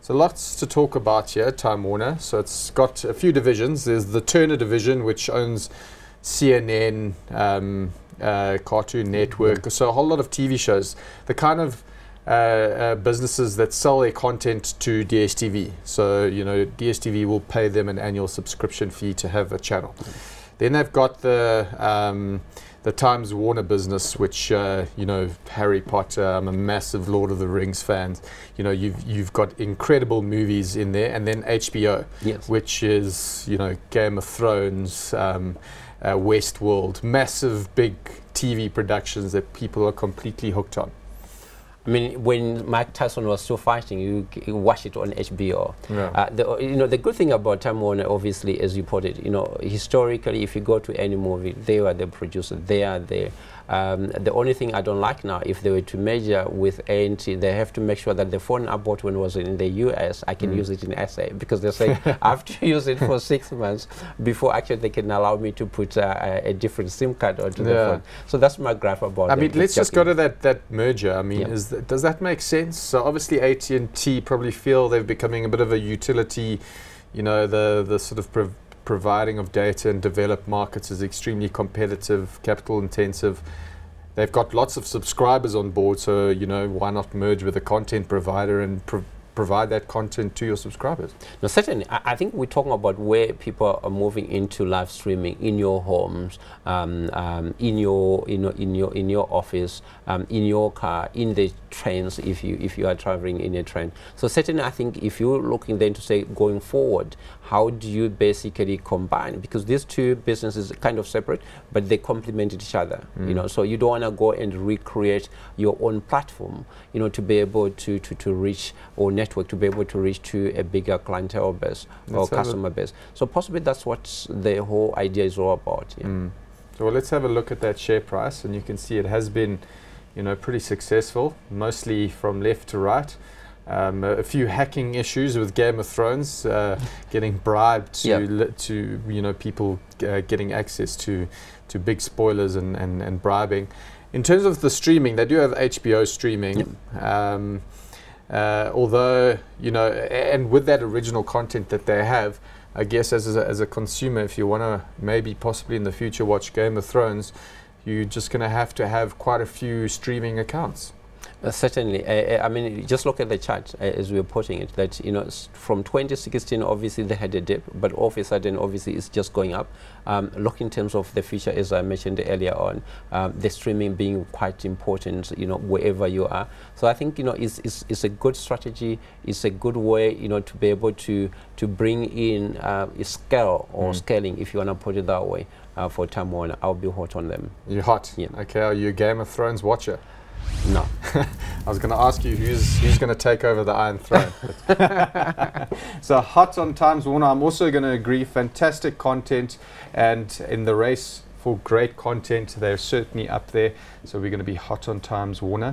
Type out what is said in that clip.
So lots to talk about here, Time Warner. So it's got a few divisions. There's the Turner division, which owns CNN, Cartoon Network, so a whole lot of TV shows. The kind of businesses that sell their content to DSTV. So, you know, DSTV will pay them an annual subscription fee to have a channel. Then they've got the Times Warner business, which, you know, Harry Potter, I'm a massive Lord of the Rings fan. You know, you've got incredible movies in there. And then HBO, yes, which is, you know, Game of Thrones, Westworld, massive big TV productions that people are completely hooked on. I mean, when Mike Tyson was still fighting, you watch it on HBO. Yeah. You know, the good thing about Time Warner, obviously, as you put it, you know, historically, if you go to any movie, they were the producer, they are there. The only thing I don't like now, if they were to merge with AT&T, they have to make sure that the phone I bought when it was in the US, I can use it in SA, because they're saying I have to use it for 6 months before actually they can allow me to put a different SIM card onto the phone. So that's my graph about it. I mean, let's just go to that merger. I mean, does that make sense? So obviously AT&T probably feel they're becoming a bit of a utility, you know, the sort of providing of data in developed markets is extremely competitive, capital intensive. They've got lots of subscribers on board, so, you know, why not merge with a content provider and provide that content to your subscribers? No, certainly. I think we're talking about where people are moving into live streaming in your homes, in your office, in your car, in the trains, if you are traveling in a train. So certainly, I think if you're looking then to say going forward, how do you basically combine? Because these two businesses are kind of separate, but they complement each other. You know, so you don't want to go and recreate your own platform, you know, to be able to reach, or network to be able to reach to a bigger clientele base or customer base. So possibly that's what the whole idea is all about. Yeah. So let's have a look at that share price, and you can see it has been, you know, pretty successful, mostly from left to right. A few hacking issues with Game of Thrones, getting bribed to you know, people getting access to big spoilers and bribing. In terms of the streaming, they do have HBO streaming. Although, you know, and with that original content that they have, I guess as a consumer, if you want to maybe possibly in the future watch Game of Thrones, you're just going to have quite a few streaming accounts. Certainly. I mean, just look at the chart as we're putting it, that, you know, from 2016, obviously they had a dip, but all of a sudden, obviously, it's just going up. Look in terms of the future, as I mentioned earlier on, the streaming being quite important, you know, wherever you are. So I think, you know, it's a good strategy. It's a good way, you know, to be able to bring in scale or scaling, if you want to put it that way, for Time Warner. I'll be hot on them. You're hot? Yeah. Okay, are you a Game of Thrones watcher? No. I was going to ask you who's going to take over the Iron Throne. So hot on Times Warner. I'm also going to agree, fantastic content, and in the race for great content, they're certainly up there. So we're going to be hot on Times Warner.